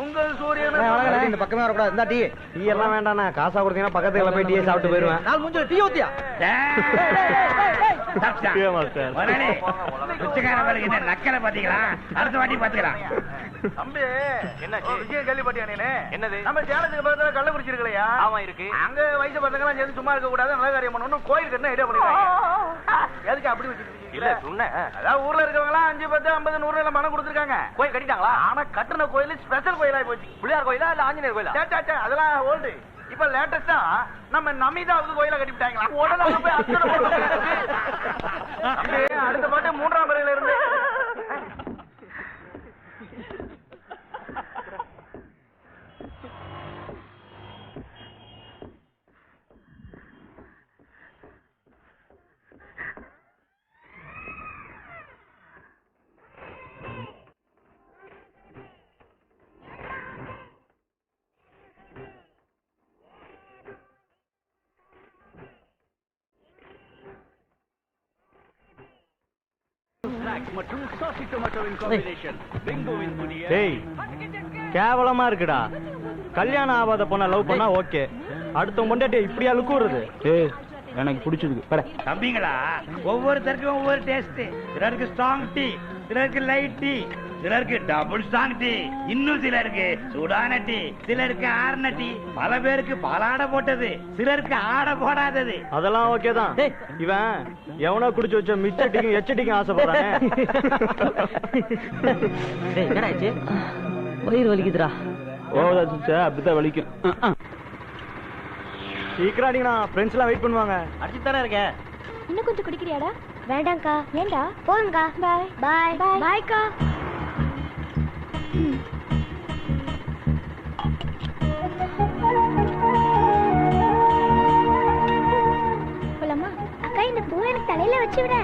உங்கள் சூரியன் இந்த பக்கமே வரக்கூடாது. இந்த டீ டீ எல்லாம் வேண்டாண்ணா, காசா கொடுத்தீங்கன்னா பக்கத்துல போய் டீயை சாப்பிட்டு போயிருவேன். நாலு மூஞ்சில டீ ஊத்தியா? நக்கலை பாத்தீங்களா? அடுத்த வாட்டி பாத்துக்கலாம். தம்பி என்ன விஷயம் கேள்விப்பட்டியா நீனு? என்னது? நம்ம சேலத்துக்கு பக்கத்துல கள்ளக்குறிச்சி இருக்குல்லையா? ஆமா இருக்கு. அங்க வயசு பசங்க எல்லாம் சேர்ந்து சும்மா இருக்க கூடாது, நல்ல காரியம் பண்ணணும், கோயில் கட்டினா ஐடியா பண்ணிருக்காங்க. எதுக்கு அப்படி வச்சிருக்கீங்க? இல்ல சொன்னேன், அதாவது ஊர்ல இருக்கவங்க எல்லாம் 5, 10, 50, 100 எல்லாம் பணம் கொடுத்துருக்காங்க, கோயில் கட்டிட்டாங்களா? ஆனா கட்டின கோயில் ஸ்பெஷல் கோயிலா போச்சு. பிள்ளையார் கோயிலா இல்ல ஆஞ்சநேயர் கோயிலா? அதெல்லாம் ஓல்டு. இப்ப லேட்டஸ்டா நம்ம நமிதாவுக்கு கோயில கட்டிவிட்டாங்களா? உடனே போய் அர்ச்சனை போட்டு அடுத்த பாட்டு 3ஆம் பிறையில இருந்து கேவலமா இருக்குடா. கல்யாணம் ஆகாத பொண்ண லவ் பண்ணா ஓகே, அடுத்த பொண்டாட்டி இப்படியா லுக்குறது? எனக்கு பிடிச்சது தம்பிங்களா, ஒவ்வொருத்தருக்கும் ஒவ்வொரு டேஸ்ட். சிலருக்கு ஸ்ட்ராங் டீ, சிலருக்கு லைட் டீ, சிலருக்கு டபுள் ஸ்ட்ராங் டீ, இன்னும் சிலருக்கு சூடான டீ, சிலருக்கு ஆர்ன டீ, பல பேருக்கு பாலாடை போட்டது, சிலருக்கு ஆடை போடாதது. அதெல்லாம் ஓகே தான். இவன் எவனோ குடிச்சு வச்ச மிச்ச டீக்கும் எச்ச டீக்கும் ஆசைப்படுறானே. என்னாச்சு? வயிறு வலிக்குதுடா. அப்படித்தான் வலிக்கும். சீக்கிரம் அடிங்கண்ணா, ஃப்ரெண்ட்ஸ் எல்லாம் வெயிட் பண்ணுவாங்க. அடிச்சுட்டு தானே இருக்கேன். இன்னும் கொஞ்சம் குடிக்கிறியாடா? வேண்டாம்க்கா. ஏண்டா? போதும்க்கா. பாய் பாய் பாய் பாய்க்கா. போலாமா? அக்கா, இந்த பூவை எனக்கு தலையில வச்சு விட.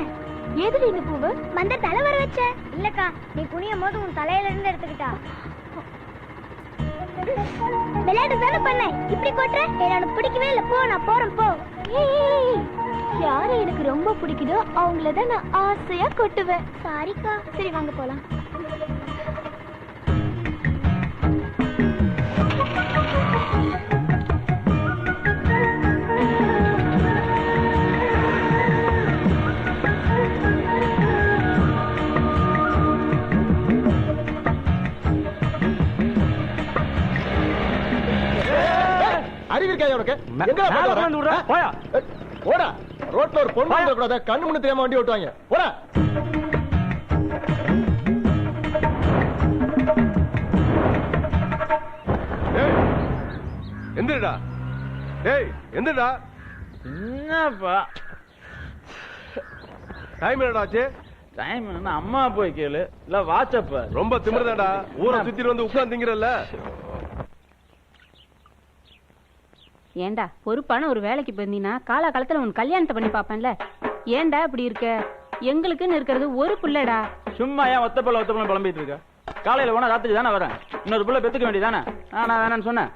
எதுல இந்த பூவு? மந்த தலை வர வச்ச. இல்லக்கா, நீ குனியும் போது உன் தலையில இருந்து எடுத்துக்கிட்டா. விளையாட்டு தானே பண்ண, இப்படி கொட்டுற? எனக்கு பிடிக்கவே இல்லை. போ, நான் போறேன். போ. யாரை எனக்கு ரொம்ப பிடிக்குதோ அவங்களதான் நான் ஆசையா கொட்டுவேன். சாரிக்கா. சரி வாங்க போலாம். ரோட்ல ஒரு பொண்ணு கூடாது, கண்ணு முன்னு தெரியாம வண்டி ஓட்டுவாங்க. போடா. எந்திரடா. ஏய் எந்திரடா. என்னப்பா டைம் என்னடா ஆச்சு? டைம் என்ன? அம்மா போய் கேளு, இல்ல வாட்ஸ்அப். ரொம்ப திமிருதாடா, ஊரை சுத்திட்டு வந்து உட்கார்ந்தீங்கறல்ல. ஏண்டா, பொறுப்பான ஒரு வேலைக்கு போயிருந்தீங்கன்னா காலகாலத்துல உன் கல்யாணத்தை பண்ணி பாப்பேன்ல. ஏண்டா இப்படி இருக்க? எங்களுக்குன்னு இருக்கிறது ஒரு புள்ளடா. சும்மா ஏன் ஒத்த புள்ள புலம்பிட்டு இருக்க? காலையில போனா ராத்திரி தானே வரேன். இன்னொரு புள்ள பெத்துக்க வேண்டியதானே? நான் வேணான்னு சொன்னேன்.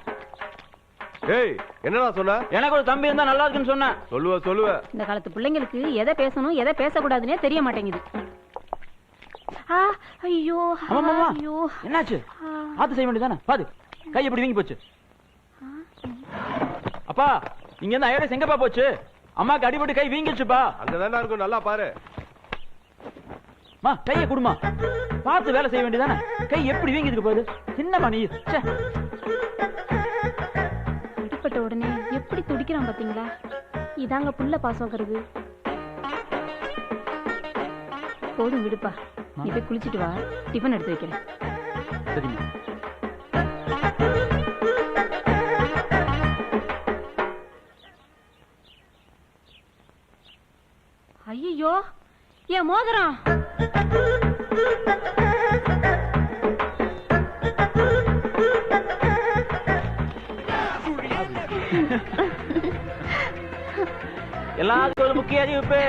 ஏய் என்னடா சொன்ன? எனக்கு ஒரு தம்பி இருந்தா நல்லா இருக்குன்னு சொன்னேன். சொல்லுவ. இந்த காலத்து பிள்ளைங்களுக்கு எதை பேசணும் எதை பேசக்கூடாதுன்னே தெரிய மாட்டேங்குது. ஐயோ ஐயோ, என்னாச்சு? பார்த்து செய்ய வேண்டியதானே? பாது கை எப்படி வீங்கி போச்சு. அப்பா, இங்க இருந்து ஐரஸ் எங்கப்பா போச்சு? அம்மாக்கு அடிபட்டு கை வீங்கிச்சுப்பா. அங்கதானே இருக்கும், நல்லா பாரு. மா, கையை குடுமா. பார்த்து வேலை செய்ய வேண்டியதானே? கை எப்படி வீங்கிருக்கு போகுது? என்னமா நீ? அடிப்பட்ட உடனே எப்படி துடிக்கிறான் பாத்தீங்களா? இதாங்க புள்ள பாசங்கிறது. போதும் விடுப்பா, நீ போய் குளிச்சுட்டு வா, டிஃபன் எடுத்து வைக்கிறேன். சரிம்மா. ஐயோ, என் மோதிரம். எல்லாத்துக்கும் ஒரு முக்கிய அறிவிப்பு.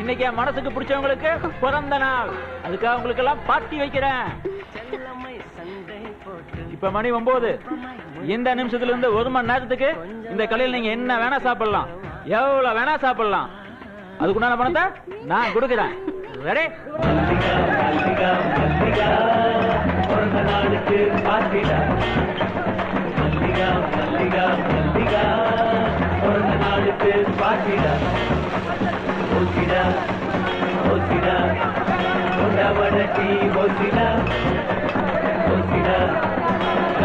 இன்னைக்கு என் மனசுக்கு பிடிச்சவங்களுக்கு பிறந்த நாள். அதுக்காக உங்களுக்கு எல்லாம் பார்ட்டி வைக்கிறேன். இப்ப மணி 9. இந்த நிமிஷத்துல இருந்து 1 மணி நேரத்துக்கு இந்த கடையில் நீங்க என்ன வேணா சாப்பிடலாம், எவ்வளவு வேணா சாப்பிடலாம். அதுக்குண்டான பணத்தை நான் கொடுக்கிறேன். ரெடி? பிறந்த நாளுக்கு பார்ட்டிடா மல்லிகா மல்லிகா மல்லிகா பிறந்த நாளுக்கு பார்ட்டிடா ஓசிடா ஓசிடா கொண்டாவடட்டி ஓசிடா ஓசிடா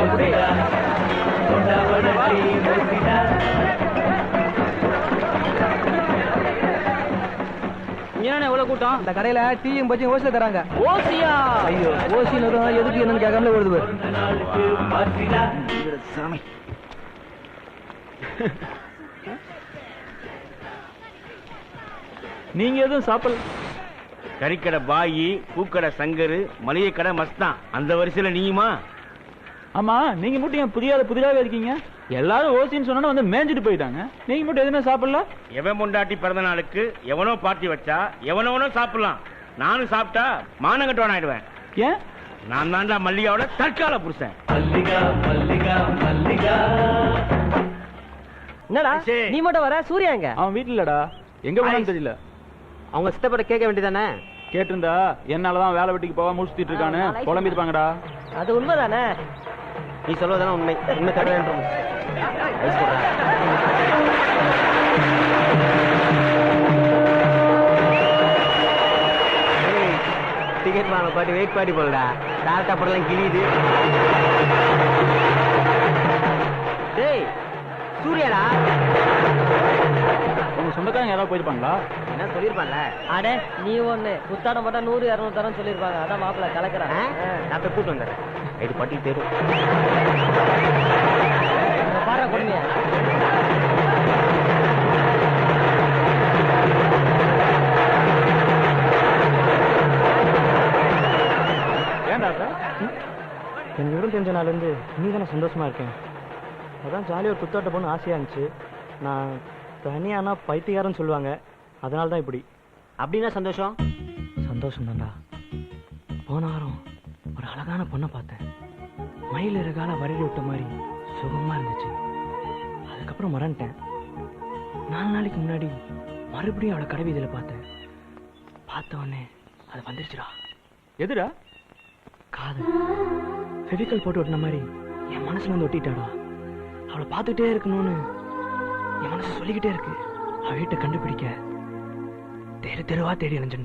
ஓசிடா கொண்டாவடட்டி ஓசிடா. ஏன்னா எவ்வளவு கூட்டம்? இந்த கடையில டீயும் பஜ்ஜியும் ஓசில தராங்க. ஓசியா? ஐயோ ஓசின்னு எதுக்கு என்னன்னு கேட்காமலே ஓடுது. சாமி நீங்க எதுவும் சாப்பிடல? கறிக்கடை பாயி, பூக்கடை சங்கரு, மளிகை கடை மஸ்தான், அந்த வரிசையில நீயுமா? ஆமா, நீங்க மட்டும் ஏன் புதிதாக இருக்கீங்க? எல்லாரும் ஓசின்னு சொன்னா வந்து மேஞ்சிட்டு போயிட்டாங்க. நீங்க மட்டும் எதுவுமே சாப்பிடல? எவன் பொண்டாட்டி பிறந்த நாளுக்கு எவனோ பார்ட்டி வச்சா எவனோ சாப்பிடலாம். நானும் சாப்பிட்டா மானங்கட்டவன் ஆயிடுவேன். ஏன்? நான் தாண்டா மல்லிகாவோட தற்கால புருஷன். மல்லிகா மல்லிகா மல்லிகா. என்னடா நீ மட்டும் வர? சூர்யா எங்க? அவன் வீட்டுல இல்லடா. எங்க போனான்னு தெரியல. அவங்க சித்தப்பட கேட்க வேண்டியதானே? கேட்டிருந்தா என்னாலதான் வேலை வெட்டிக்கு போக முடிச்சுட்டு இருக்கானு புலம்பிருப்பாங்கடா. அது உண்மைதானே? நீ சொல்வதானே உண்மை. உண்மை தர வேண்டும். டிக்கெட் வாங்க பாட்டி வெயிட் பாட்டி போலடா. டால்டா படலாம் கிளியுது. டேய் சூர்யாடா. உங்க சொந்தக்காரங்க யாராவது போயிருப்பாங்களா? என்ன சொல்லிருப்பான்ல? அடே நீ ஒண்ணு புத்தாடம் போட்டா 100-200 தரம் சொல்லிருப்பாங்க. அதான் மாப்பிள்ள கலக்குறேன். நான் போய் கூட்டு வந்துடுறேன். இது பட்டி தேரும் பாரு கொடுமையா. ஏன்டா எனக்கு விவரம் தெரிஞ்ச நாள்லேருந்து நீ தானே சந்தோஷமா இருக்கேன். அதான் ஜாலியாக ஒரு குத்தாட்ட போகணும்னு ஆசையாக இருந்துச்சு. நான் தனியானா பைத்தியாரன்னு சொல்லுவாங்க. அதனால தான் இப்படி. அப்படின்னா சந்தோஷம்? சந்தோஷம் தான்டா. போன வாரம் ஒரு அழகான பொண்ணை பார்த்தேன். மயில் இருகால வரைடி விட்ட மாதிரி சுகமாக இருந்துச்சு. அதுக்கப்புறம் மறந்துட்டேன். 4 நாளைக்கு முன்னாடி மறுபடியும் அவளை கடைவீதியில் பார்த்தேன். பார்த்த உடனே அது வந்துருச்சுடா. எதுடா? காதல். ஃபெவிக்கல் போட்டு ஒட்டின மாதிரி என் மனசுல வந்து ஒட்டிட்டாடா. அவளை பார்த்துக்கிட்டே இருக்கணும்னு என் மனசு சொல்லிக்கிட்டே இருக்கு. அவ வீட்டை கண்டுபிடிக்க தெரு தெருவா தேடி அலைஞ்சேன்டா.